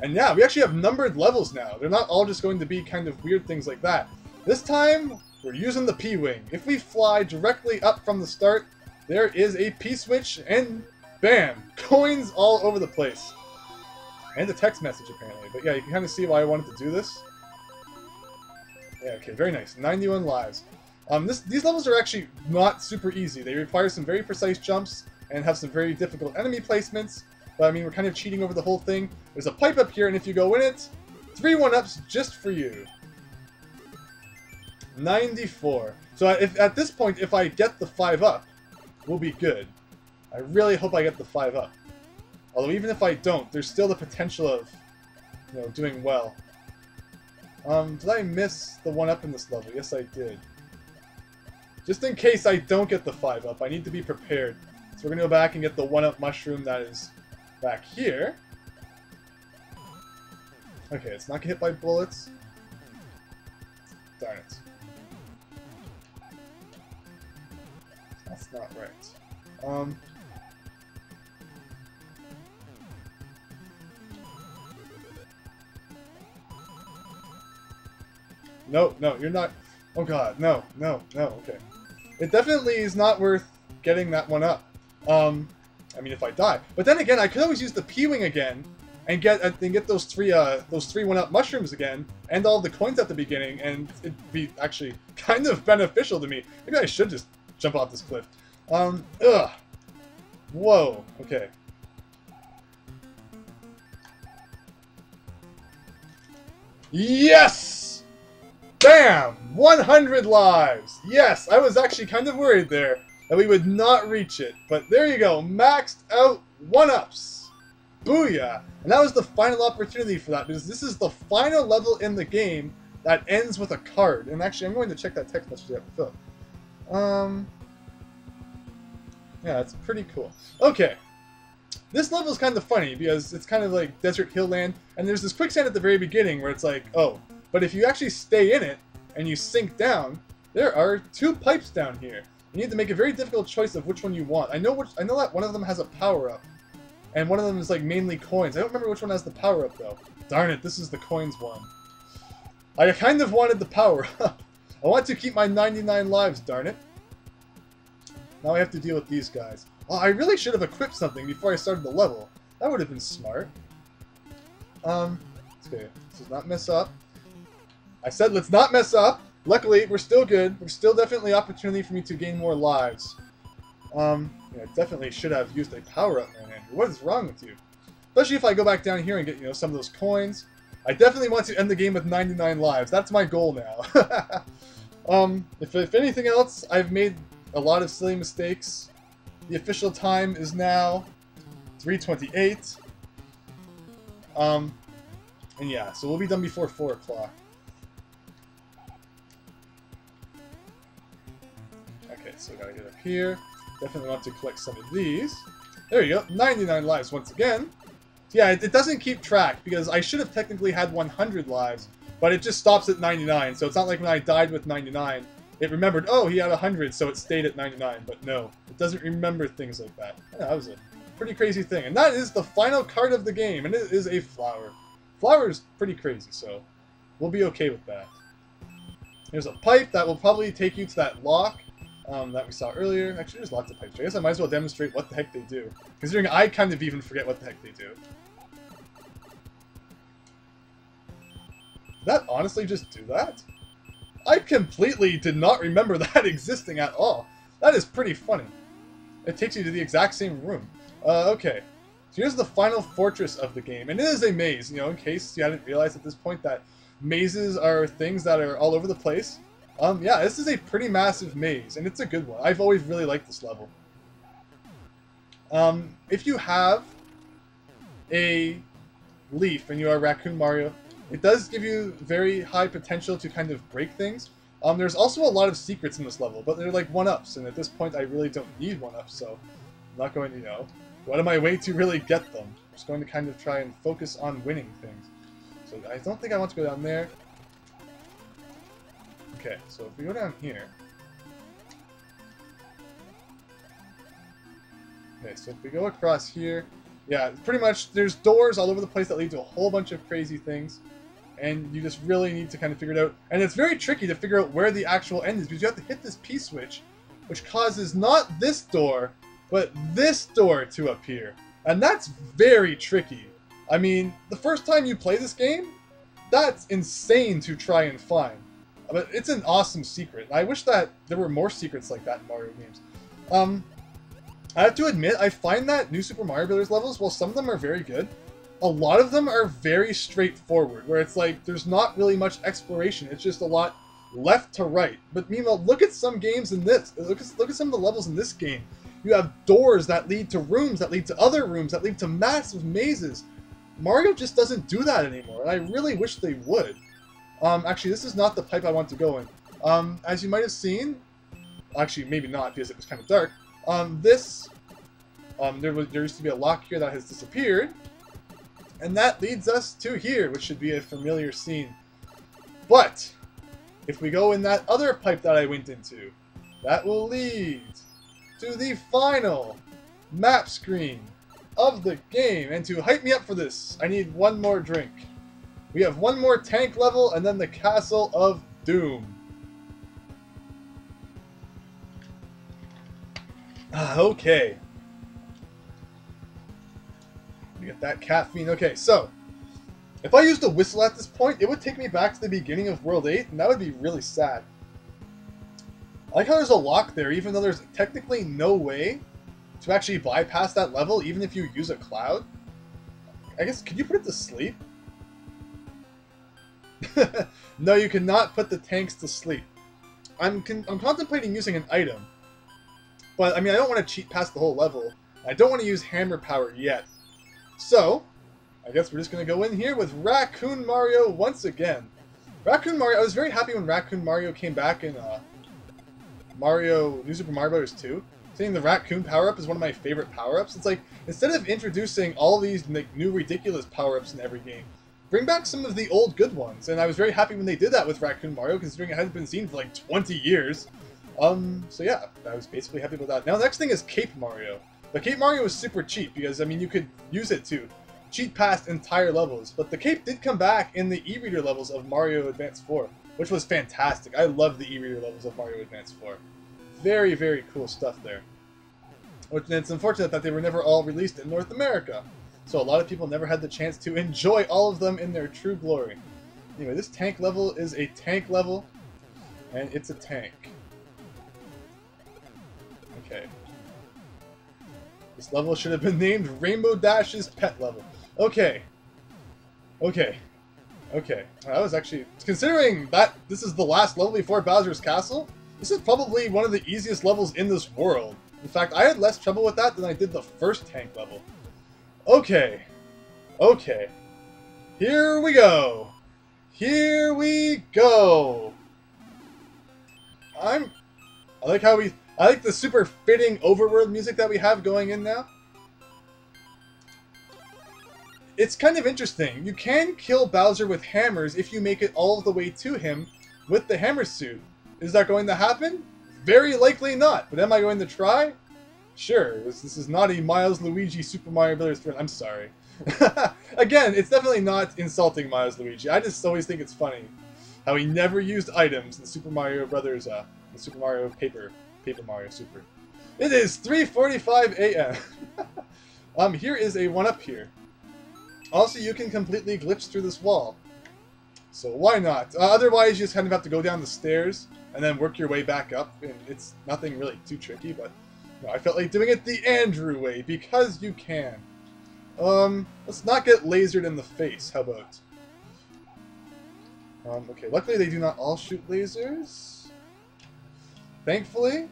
And yeah, we actually have numbered levels now. They're not all just going to be kind of weird things like that. This time, we're using the P-Wing. If we fly directly up from the start, there is a P-switch, and bam! Coins all over the place. And a text message, apparently. But yeah, you can kind of see why I wanted to do this. Yeah, okay, very nice. 91 lives. These levels are actually not super easy. They require some very precise jumps and have some very difficult enemy placements. But I mean, we're kind of cheating over the whole thing. There's a pipe up here, and if you go in it, 3 1-ups just for you. 94. So if at this point, if I get the 5-up, we'll be good. I really hope I get the 5-up. Although even if I don't, there's still the potential of, you know, doing well. Did I miss the 1-up in this level? Yes, I did. Just in case I don't get the 5-up, I need to be prepared. So we're going to go back and get the 1-up mushroom that is back here. Okay, it's not hit by bullets. Darn it. That's not right. No, no, you're not. Oh god, no, no, no, okay. It definitely is not worth getting that 1-up. I mean, if I die. But then again, I could always use the P-Wing again and get those three 1-up mushrooms again and all the coins at the beginning, and it'd be actually kind of beneficial to me. Maybe I should just jump off this cliff. Ugh. Whoa, okay. Yes! Bam! 100 lives! Yes, I was actually kind of worried there that we would not reach it. But there you go, maxed out 1-ups. Booyah! And that was the final opportunity for that, because this is the final level in the game that ends with a card. And actually, I'm going to check that text message out with Phil. Yeah, it's pretty cool. Okay. This level is kind of funny, because it's kind of like Desert Hill Land, and there's this quicksand at the very beginning where it's like, oh, but if you actually stay in it, and you sink down, there are 2 pipes down here. You need to make a very difficult choice of which one you want. I know that one of them has a power-up, and one of them is like mainly coins. I don't remember which one has the power-up though. Darn it, this is the coins one. I kind of wanted the power-up. I want to keep my 99 lives, darn it. Now I have to deal with these guys. Oh, I really should have equipped something before I started the level. That would have been smart. Okay, let's just not mess up. I said let's not mess up. Luckily, we're still good. There's still definitely opportunity for me to gain more lives. Yeah, I definitely should have used a power-up, man, Andrew. What is wrong with you? Especially if I go back down here and get, you know, some of those coins. I definitely want to end the game with 99 lives. That's my goal now. If anything else, I've made a lot of silly mistakes. The official time is now 3:28. And yeah, so we'll be done before 4 o'clock. Okay, so we gotta get up here. Definitely want to collect some of these. There you go, 99 lives once again. Yeah, it doesn't keep track, because I should have technically had 100 lives, but it just stops at 99, so it's not like when I died with 99, it remembered, oh, he had 100, so it stayed at 99, but no, it doesn't remember things like that. Yeah, that was a pretty crazy thing. And that is the final card of the game, and it is a flower. Flower is pretty crazy, so we'll be okay with that. There's a pipe that will probably take you to that lock that we saw earlier. Actually, there's lots of pipes. I guess I might as well demonstrate what the heck they do, considering I kind of even forget what the heck they do. Did that honestly just do that? I completely did not remember that existing at all. That is pretty funny. It takes you to the exact same room. Okay. So here's the final fortress of the game. And it is a maze, you know, in case you hadn't realized at this point that mazes are things that are all over the place. Yeah, this is a pretty massive maze, and it's a good one. I've always really liked this level. If you have a leaf and you are Raccoon Mario, it does give you very high potential to kind of break things. There's also a lot of secrets in this level, but they're like 1-ups, and at this point I really don't need 1-ups, so I'm not going to, you know, go out of my way to really get them. I'm just going to kind of try and focus on winning things. So I don't think I want to go down there. Okay, so if we go down here... Okay, so if we go across here, Yeah, pretty much there's doors all over the place that lead to a whole bunch of crazy things. And you just really need to kind of figure it out. And it's very tricky to figure out where the actual end is, because you have to hit this P-switch, which causes not this door, but this door to appear. And that's very tricky. I mean, the first time you play this game, that's insane to try and find. But it's an awesome secret. I wish that there were more secrets like that in Mario games. I have to admit, I find that New Super Mario Bros. Levels, while some of them are very good, a lot of them are very straightforward, where it's like, there's not really much exploration. It's just a lot left to right. But meanwhile, look at some games in this. Look at some of the levels in this game. You have doors that lead to rooms, that lead to other rooms, that lead to massive mazes. Mario just doesn't do that anymore, and I really wish they would. Actually, this is not the pipe I want to go in. As you might have seen, actually, maybe not, because it was kind of dark. There used to be a lock here that has disappeared. And that leads us to here, which should be a familiar scene. But, if we go in that other pipe that I went into, that will lead to the final map screen of the game. And to hype me up for this, I need one more drink. We have one more tank level, and then the Castle of Doom. Okay. Get that caffeine. Okay, so if I used a whistle at this point, it would take me back to the beginning of World 8, and that would be really sad. I like how there's a lock there, even though there's technically no way to actually bypass that level, even if you use a cloud. I guess, could you put it to sleep? No, you cannot put the tanks to sleep. I'm contemplating using an item, but I mean, I don't want to cheat past the whole level. I don't want to use hammer power yet. So, I guess we're just going to go in here with Raccoon Mario once again. Raccoon Mario, I was very happy when Raccoon Mario came back in New Super Mario Bros. 2. Saying the Raccoon power-up is one of my favorite power-ups. It's like, instead of introducing all these like, new ridiculous power-ups in every game, bring back some of the old good ones. And I was very happy when they did that with Raccoon Mario, considering it hadn't been seen for like 20 years. So yeah, I was basically happy with that. Now the next thing is Cape Mario. The Cape Mario is super cheap because, I mean, you could use it to cheat past entire levels. But the Cape did come back in the e-reader levels of Mario Advance 4, which was fantastic. I love the e-reader levels of Mario Advance 4. Very, very cool stuff there. And it's unfortunate that they were never all released in North America. So a lot of people never had the chance to enjoy all of them in their true glory. Anyway, this tank level is a tank level, and it's a tank. Okay. This level should have been named Rainbow Dash's pet level. Okay. Okay. Okay. I was actually... Considering that this is the last level before Bowser's Castle, this is probably one of the easiest levels in this world. In fact, I had less trouble with that than I did the first tank level. Okay. Okay. Here we go. Here we go. I like how I like the super fitting overworld music that we have going in now. It's kind of interesting. You can kill Bowser with hammers if you make it all the way to him with the hammer suit. Is that going to happen? Very likely not. But am I going to try? Sure. This is not a Miles Luigi Super Mario Bros. Friend. I'm sorry. Again, it's definitely not insulting Miles Luigi. I just always think it's funny how he never used items in Super Mario Brothers, the Super Mario Paper Mario Super. It is 3:45 a.m. Here is a one-up here. Also, you can completely glitch through this wall. So why not? Otherwise, you just kind of have to go down the stairs and then work your way back up. And it's nothing really too tricky, but no, I felt like doing it the Andrew way, because you can. Let's not get lasered in the face. How about? Okay, luckily they do not all shoot lasers. Thankfully.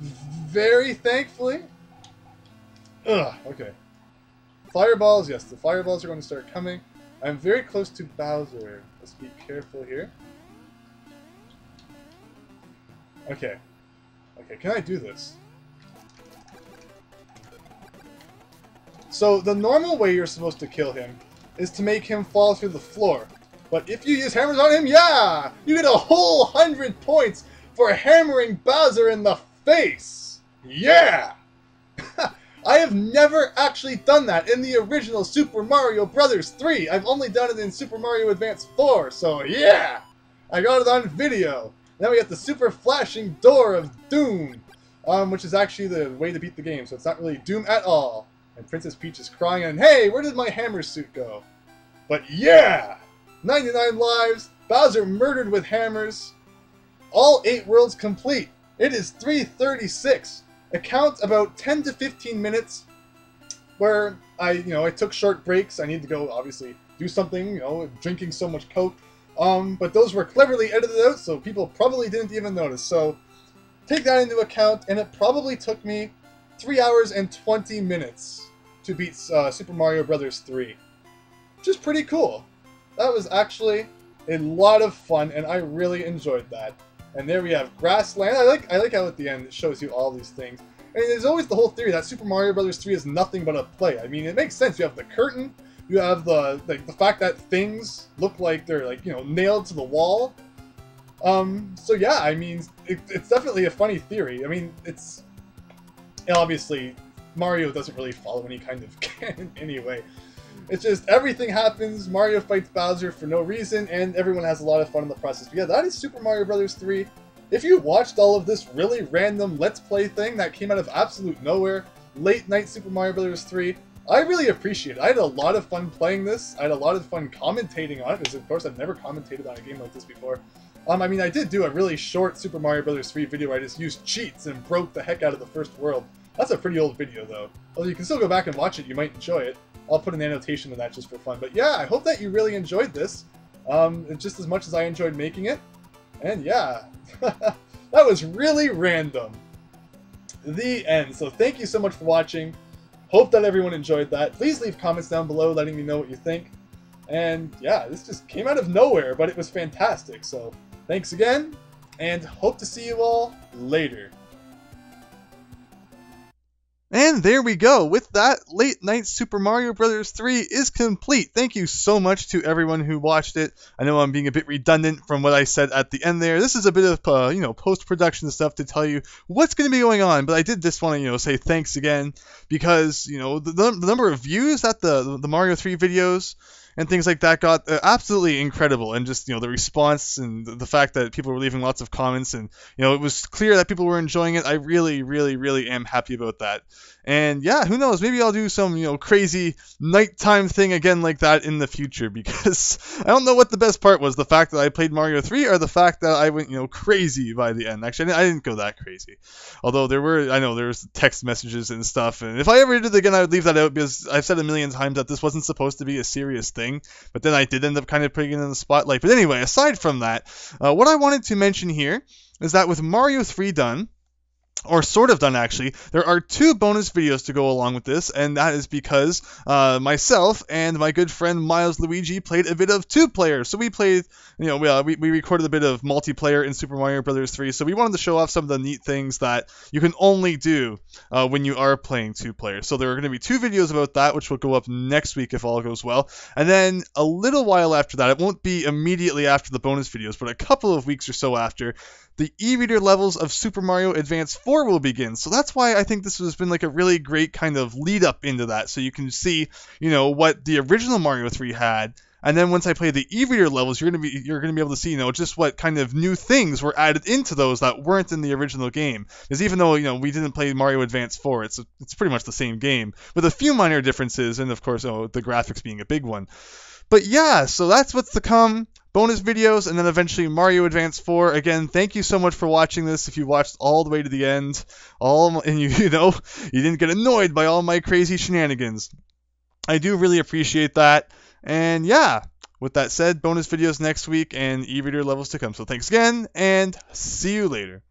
Very thankfully. Ugh, okay. Fireballs, yes, the fireballs are going to start coming. I'm very close to Bowser. Let's be careful here. Okay. Okay, can I do this? So, the normal way you're supposed to kill him is to make him fall through the floor. But if you use hammers on him, yeah! You get a whole 100 points for hammering Bowser in the face! Yeah! I have never actually done that in the original Super Mario Bros. 3. I've only done it in Super Mario Advance 4, so yeah! I got it on video. Then we got the Super Flashing Door of Doom, which is actually the way to beat the game, so it's not really Doom at all. And Princess Peach is crying and, hey, where did my hammer suit go? But yeah! 99 lives, Bowser murdered with hammers, all 8 worlds complete. It is 3:36. It counts about 10 to 15 minutes where I took short breaks. I need to go, obviously, do something, drinking so much Coke. But those were cleverly edited out, so people probably didn't even notice. So take that into account, and it probably took me 3 hours and 20 minutes to beat Super Mario Bros. 3. Which is pretty cool. That was actually a lot of fun, and I really enjoyed that. And there we have Grassland. I like how at the end it shows you all these things. I mean, there's always the whole theory that Super Mario Bros. 3 is nothing but a play. I mean, it makes sense. You have the curtain, you have the fact that things look like they're nailed to the wall. So yeah, I mean, it's definitely a funny theory. I mean, it's obviously Mario doesn't really follow any kind of canon anyway. It's just everything happens, Mario fights Bowser for no reason, and everyone has a lot of fun in the process. But yeah, that is Super Mario Bros. 3. If you watched all of this really random Let's Play thing that came out of absolute nowhere, late night Super Mario Bros. 3, I really appreciate it. I had a lot of fun playing this. I had a lot of fun commentating on it, because of course I've never commentated on a game like this before. I mean, I did do a really short Super Mario Bros. 3 video where I just used cheats and broke the heck out of the first world. That's a pretty old video though. Although you can still go back and watch it, you might enjoy it. I'll put an annotation of that just for fun. But yeah, I hope that you really enjoyed this, just as much as I enjoyed making it. And yeah, that was really random. The end. So thank you so much for watching. Hope that everyone enjoyed that. Please leave comments down below letting me know what you think. And yeah, this just came out of nowhere, but it was fantastic. So thanks again, and hope to see you all later. And there we go. With that, Late Night Super Mario Bros. 3 is complete. Thank you so much to everyone who watched it. I know I'm being a bit redundant from what I said at the end there. This is a bit of, post-production stuff to tell you what's going to be going on. But I did just want to, say thanks again because, the number of views that the Mario 3 videos and things like that got absolutely incredible, and just the response and the fact that people were leaving lots of comments, and it was clear that people were enjoying it. I really, really, really am happy about that. And yeah, who knows, maybe I'll do some crazy nighttime thing again like that in the future, because I don't know what the best part was, the fact that I played Mario 3 or the fact that I went crazy by the end. Actually, I didn't go that crazy, although there was text messages and stuff, and if I ever did it again I would leave that out, because I've said a million times that this wasn't supposed to be a serious thing. But then I did end up kind of putting it in the spotlight. But anyway, aside from that, what I wanted to mention here is that with Mario 3 done, or sort of done actually, there are 2 bonus videos to go along with this, and that is because myself and my good friend Miles Luigi played a bit of 2-player. So we played, we recorded a bit of multiplayer in Super Mario Bros. 3, so we wanted to show off some of the neat things that you can only do when you are playing 2-player. So there are going to be 2 videos about that, which will go up next week if all goes well. And then a little while after that, it won't be immediately after the bonus videos, but a couple of weeks or so after, the e-reader levels of Super Mario Advance 4 will begin. So that's why I think this has been like a really great kind of lead up into that. So you can see, what the original Mario 3 had. And then once I play the e-reader levels, you're gonna be able to see, just what kind of new things were added into those that weren't in the original game. Because even though, we didn't play Mario Advance 4, it's pretty much the same game with a few minor differences, and of course, the graphics being a big one. But yeah, so that's what's to come. Bonus videos, and then eventually Mario Advance 4. Again, thank you so much for watching this. If you watched all the way to the end, and you didn't get annoyed by all my crazy shenanigans, I do really appreciate that. And yeah, with that said, bonus videos next week and e-reader levels to come. So thanks again, and see you later.